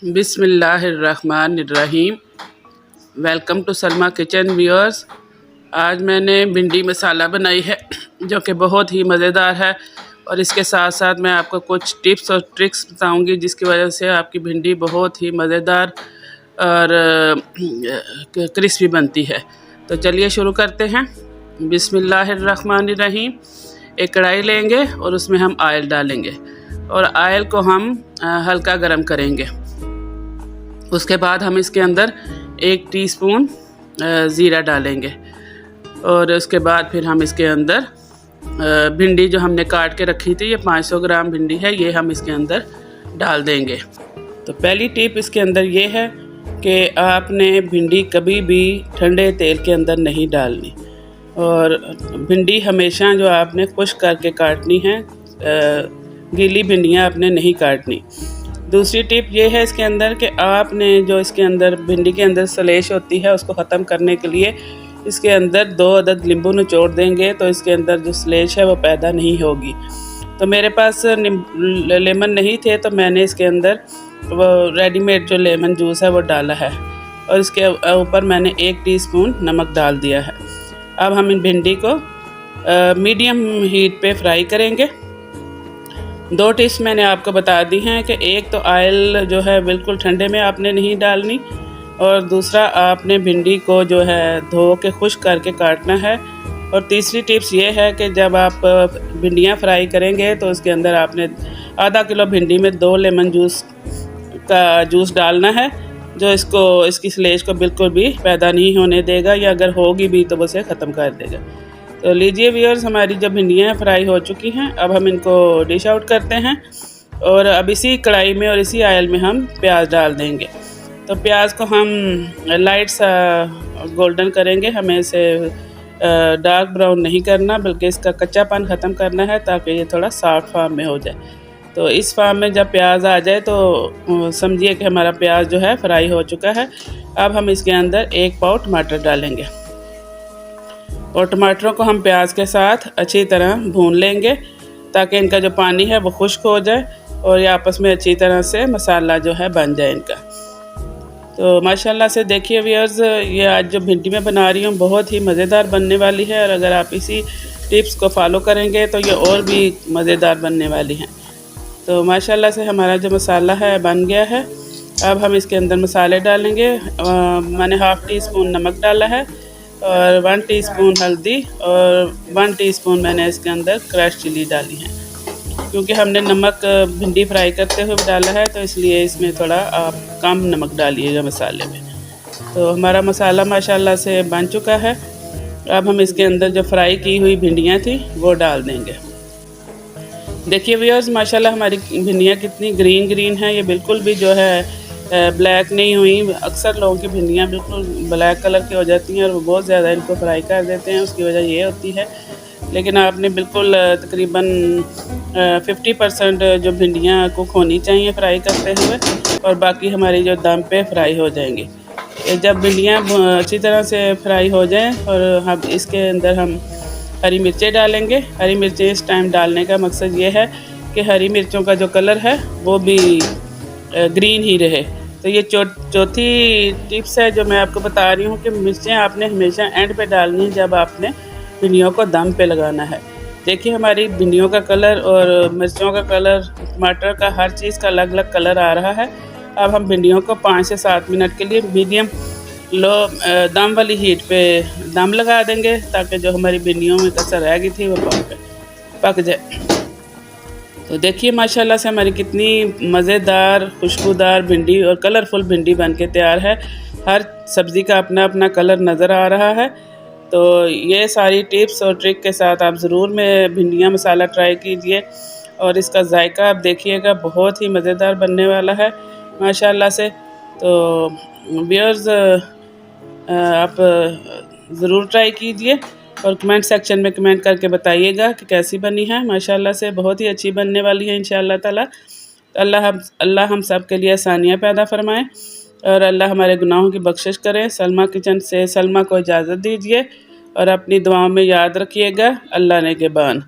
बिस्मिल्लाहिर्रहमानिर्रहीम। Welcome to Salma kitchen viewers. आज मैंने भिंडी मसाला बनाई है जो कि बहुत ही मज़ेदार है, और इसके साथ साथ मैं आपको कुछ टिप्स और ट्रिक्स बताऊंगी जिसकी वजह से आपकी भिंडी बहुत ही मज़ेदार और क्रिस्पी बनती है। तो चलिए शुरू करते हैं। बिस्मिल्लाहिर्रहमानिर्रहीम। एक कढ़ाई लेंगे और उसमें हम ऑयल डालेंगे और ऑयल को हम हल्का गर्म करेंगे। उसके बाद हम इसके अंदर 1 टीस्पून ज़ीरा डालेंगे और उसके बाद फिर हम इसके अंदर भिंडी जो हमने काट के रखी थी, ये 500 ग्राम भिंडी है, ये हम इसके अंदर डाल देंगे। तो पहली टिप इसके अंदर ये है कि आपने भिंडी कभी भी ठंडे तेल के अंदर नहीं डालनी, और भिंडी हमेशा जो आपने खुश्क करके काटनी है, गीली भिंडियाँ आपने नहीं काटनी। दूसरी टिप ये है इसके अंदर कि आपने जो इसके अंदर भिंडी के अंदर सलेश होती है उसको ख़त्म करने के लिए इसके अंदर 2 अदद नींबू निचोड़ देंगे, तो इसके अंदर जो सलेश है वो पैदा नहीं होगी। तो मेरे पास लेमन नहीं थे तो मैंने इसके अंदर वो रेडीमेड जो लेमन जूस है वो डाला है, और इसके ऊपर मैंने 1 टीस्पून नमक डाल दिया है। अब हम इन भिंडी को मीडियम हीट पे फ्राई करेंगे। 2 टिप्स मैंने आपको बता दी हैं कि एक तो ऑयल जो है बिल्कुल ठंडे में आपने नहीं डालनी, और दूसरा आपने भिंडी को जो है धो के खुश्क करके काटना है। और तीसरी टिप्स ये है कि जब आप भिंडियाँ फ्राई करेंगे तो उसके अंदर आपने आधा किलो भिंडी में 2 लेमन जूस का जूस डालना है, जो इसकी स्लेज को बिल्कुल भी पैदा नहीं होने देगा, या अगर होगी भी तो उसे ख़त्म कर देगा। तो लीजिए व्यूअर्स, हमारी जो भिंडियाँ फ्राई हो चुकी हैं, अब हम इनको डिश आउट करते हैं। और अब इसी कढ़ाई में और इसी ऑयल में हम प्याज डाल देंगे। तो प्याज को हम लाइट सा गोल्डन करेंगे, हमें इसे डार्क ब्राउन नहीं करना, बल्कि इसका कच्चापन ख़त्म करना है ताकि ये थोड़ा सॉफ्ट फॉर्म में हो जाए। तो इस फॉर्म में जब प्याज आ जाए तो समझिए कि हमारा प्याज जो है फ्राई हो चुका है। अब हम इसके अंदर 1 पाव टमाटर डालेंगे और टमाटरों को हम प्याज के साथ अच्छी तरह भून लेंगे ताकि इनका जो पानी है वो खुश्क हो जाए और ये आपस में अच्छी तरह से मसाला जो है बन जाए इनका। तो माशाल्लाह से देखिए व्यूअर्स, ये आज जो भिंडी में बना रही हूँ बहुत ही मज़ेदार बनने वाली है, और अगर आप इसी टिप्स को फॉलो करेंगे तो ये और भी मज़ेदार बनने वाली हैं। तो माशाल्लाह से हमारा जो मसाला है बन गया है। अब हम इसके अंदर मसाले डालेंगे। मैंने ½ टीस्पून नमक डाला है और 1 टीस्पून हल्दी और 1 टीस्पून मैंने इसके अंदर क्रश चिली डाली है, क्योंकि हमने नमक भिंडी फ्राई करते हुए डाला है, तो इसलिए इसमें थोड़ा आप कम नमक डालिएगा मसाले में। तो हमारा मसाला माशाल्लाह से बन चुका है। अब हम इसके अंदर जो फ्राई की हुई भिंडियाँ थी वो डाल देंगे। देखिए व्यूअर्स, माशाल्लाह हमारी भिंडियाँ कितनी ग्रीन हैं, ये बिल्कुल भी जो है ब्लैक नहीं हुई। अक्सर लोगों की भिंडियाँ बिल्कुल ब्लैक कलर की हो जाती हैं और वो बहुत ज़्यादा इनको फ्राई कर देते हैं, उसकी वजह ये होती है। लेकिन आपने बिल्कुल तकरीबन 50% जो भिंडियाँ कुक होनी चाहिए फ्राई करते हुए, और बाकी हमारी जो दम पे फ्राई हो जाएंगी। जब भिंडियाँ अच्छी तरह से फ्राई हो जाएं और हम इसके अंदर हम हरी मिर्चें डालेंगे। हरी मिर्चें इस टाइम डालने का मकसद ये है कि हरी मिर्चों का जो कलर है वो भी ग्रीन ही रहे। तो ये चौथी टिप्स है जो मैं आपको बता रही हूँ कि मिर्चें आपने हमेशा एंड पे डालनी है जब आपने भिंडियों को दम पे लगाना है। देखिए हमारी भिंडियों का कलर और मिर्चों का कलर, टमाटर का, हर चीज़ का अलग अलग कलर आ रहा है। अब हम भिंडियों को 5 से 7 मिनट के लिए मीडियम लो दम वाली हीट पे दम लगा देंगे ताकि जो हमारी भिंडियों में कसर रह गई थी वो पक जाए। तो देखिए माशाल्लाह से हमारी कितनी मज़ेदार खुशबूदार भिंडी और कलरफुल भिंडी बन के तैयार है। हर सब्ज़ी का अपना अपना कलर नज़र आ रहा है। तो ये सारी टिप्स और ट्रिक के साथ आप ज़रूर में भिंडियाँ मसाला ट्राई कीजिए, और इसका जायका आप देखिएगा बहुत ही मज़ेदार बनने वाला है माशाल्लाह से। तो व्यूअर्स, आप ज़रूर ट्राई कीजिए और कमेंट सेक्शन में कमेंट करके बताइएगा कि कैसी बनी है। माशाल्लाह से बहुत ही अच्छी बनने वाली है इंशाअल्लाह ताला। अल्लाह हम सब के लिए आसानियाँ पैदा फरमाएँ और अल्लाह हमारे गुनाहों की बख्शिश करें। सलमा किचन से सलमा को इजाज़त दीजिए और अपनी दुआओं में याद रखिएगा। अल्लाह ने के बान।